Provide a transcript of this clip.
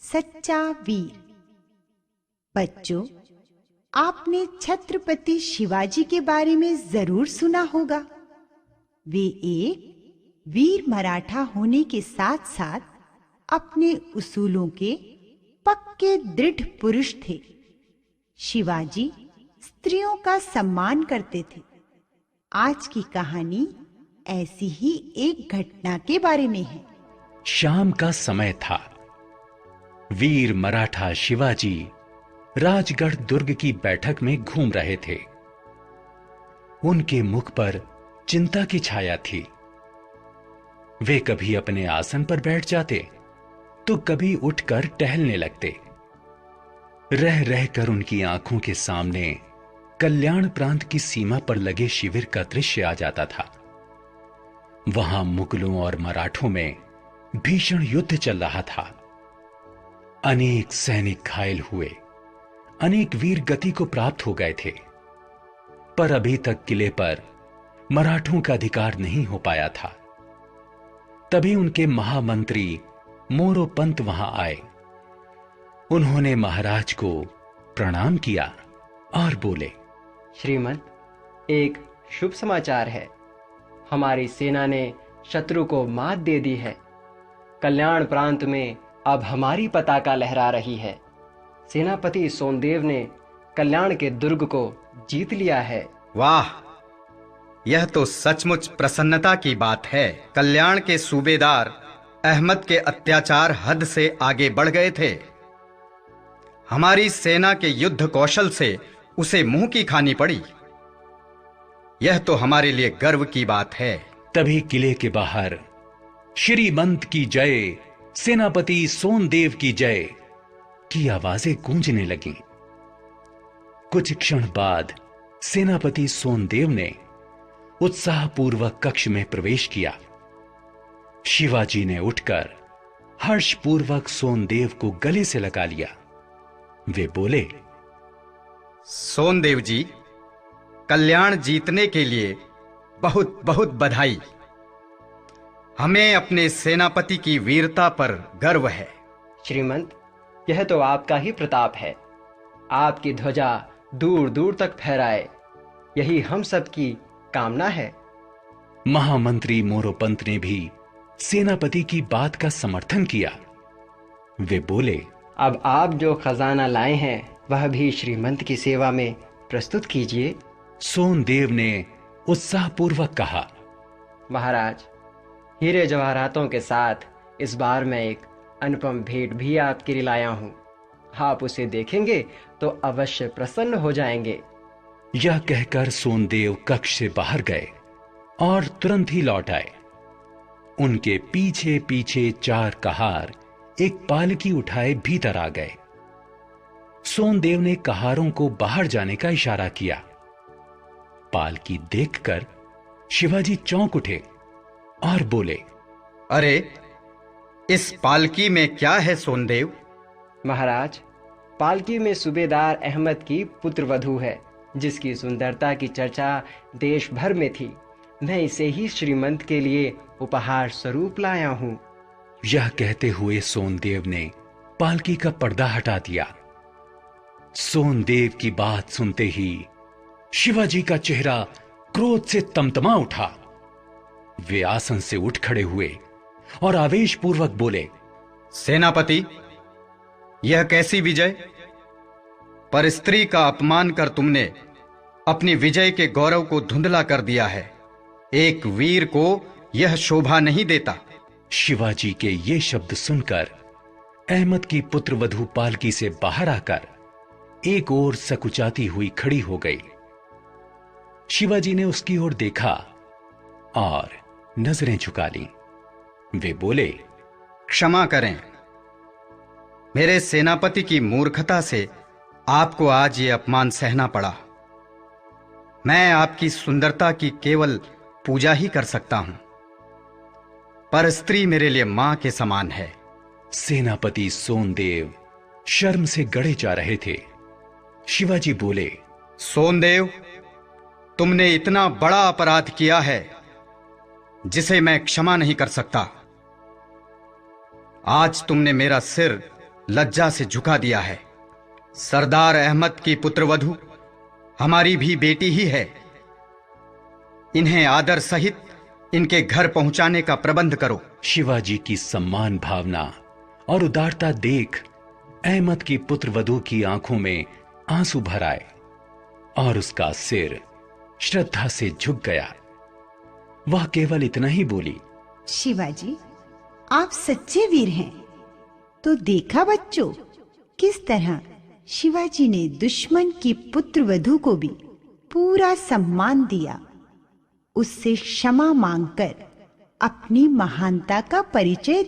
सच्चा वीर। बच्चों, आपने छत्रपति शिवाजी के बारे में जरूर सुना होगा। वे एक वीर मराठा होने के साथ साथ अपने उसूलों के पक्के दृढ़ पुरुष थे। शिवाजी स्त्रियों का सम्मान करते थे। आज की कहानी ऐसी ही एक घटना के बारे में है। शाम का समय था। वीर मराठा शिवाजी राजगढ़ दुर्ग की बैठक में घूम रहे थे। उनके मुख पर चिंता की छाया थी। वे कभी अपने आसन पर बैठ जाते तो कभी उठकर टहलने लगते। रह रहकर उनकी आंखों के सामने कल्याण प्रांत की सीमा पर लगे शिविर का दृश्य आ जाता था। वहां मुगलों और मराठों में भीषण युद्ध चल रहा था। अनेक सैनिक घायल हुए, अनेक वीर गति को प्राप्त हो गए थे, पर अभी तक किले पर मराठों का अधिकार नहीं हो पाया था। तभी उनके महामंत्री मोरोपंत वहां आए। उन्होंने महाराज को प्रणाम किया और बोले, श्रीमंत, एक शुभ समाचार है। हमारी सेना ने शत्रु को मात दे दी है। कल्याण प्रांत में अब हमारी पताका लहरा रही है। सेनापति सोनदेव ने कल्याण के दुर्ग को जीत लिया है। वाह, यह तो सचमुच प्रसन्नता की बात है। कल्याण के सूबेदार अहमद के अत्याचार हद से आगे बढ़ गए थे। हमारी सेना के युद्ध कौशल से उसे मुंह की खानी पड़ी। यह तो हमारे लिए गर्व की बात है। तभी किले के बाहर श्रीमंत की जय, सेनापति सोनदेव की जय की आवाजें गूंजने लगीं। कुछ क्षण बाद सेनापति सोनदेव ने उत्साहपूर्वक कक्ष में प्रवेश किया। शिवाजी ने उठकर हर्षपूर्वक सोनदेव को गले से लगा लिया। वे बोले, सोनदेव जी, कल्याण जीतने के लिए बहुत बहुत बधाई। हमें अपने सेनापति की वीरता पर गर्व है। श्रीमंत, यह तो आपका ही प्रताप है। आपकी ध्वजा दूर दूर तक फहराए, यही हम सब की कामना है। महामंत्री मोरोपंत ने भी सेनापति की बात का समर्थन किया। वे बोले, अब आप जो खजाना लाए हैं वह भी श्रीमंत की सेवा में प्रस्तुत कीजिए। सोनदेव ने उत्साहपूर्वक कहा, महाराज, हीरे जवाहरातों के साथ इस बार मैं एक अनुपम भेंट भी आपके लिए लाया हूं। आप उसे देखेंगे तो अवश्य प्रसन्न हो जाएंगे। यह कहकर सोनदेव कक्ष से बाहर गए और तुरंत ही लौट आए। उनके पीछे पीछे चार कहार एक पालकी उठाए भीतर आ गए। सोनदेव ने कहारों को बाहर जाने का इशारा किया। पालकी देखकर शिवाजी चौंक उठे और बोले, अरे, इस पालकी में क्या है सोनदेव? महाराज, पालकी में सूबेदार अहमद की पुत्रवधू है, जिसकी सुंदरता की चर्चा देश भर में थी। मैं इसे ही श्रीमंत के लिए उपहार स्वरूप लाया हूं। यह कहते हुए सोनदेव ने पालकी का पर्दा हटा दिया। सोनदेव की बात सुनते ही शिवाजी का चेहरा क्रोध से तमतमा उठा। वे आसन से उठ खड़े हुए और आवेशपूर्वक बोले, सेनापति, यह कैसी विजय? पर स्त्री का अपमान कर तुमने अपनी विजय के गौरव को धुंधला कर दिया है। एक वीर को यह शोभा नहीं देता। शिवाजी के ये शब्द सुनकर अहमद की पुत्रवधू पालकी से बाहर आकर एक ओर सकुचाती हुई खड़ी हो गई। शिवाजी ने उसकी ओर देखा और नजरें झुका लीं। वे बोले, क्षमा करें, मेरे सेनापति की मूर्खता से आपको आज ये अपमान सहना पड़ा। मैं आपकी सुंदरता की केवल पूजा ही कर सकता हूं, पर स्त्री मेरे लिए मां के समान है। सेनापति सोनदेव शर्म से गड़े जा रहे थे। शिवाजी बोले, सोनदेव, तुमने इतना बड़ा अपराध किया है जिसे मैं क्षमा नहीं कर सकता। आज तुमने मेरा सिर लज्जा से झुका दिया है। सरदार अहमद की पुत्रवधू हमारी भी बेटी ही है। इन्हें आदर सहित इनके घर पहुंचाने का प्रबंध करो। शिवाजी की सम्मान भावना और उदारता देख अहमद की पुत्रवधू की आंखों में आंसू भर आए और उसका सिर श्रद्धा से झुक गया। वह केवल इतना ही बोली, शिवाजी, आप सच्चे वीर हैं। तो देखा बच्चों, किस तरह शिवाजी ने दुश्मन की पुत्रवधू को भी पूरा सम्मान दिया, उससे क्षमा मांगकर अपनी महानता का परिचय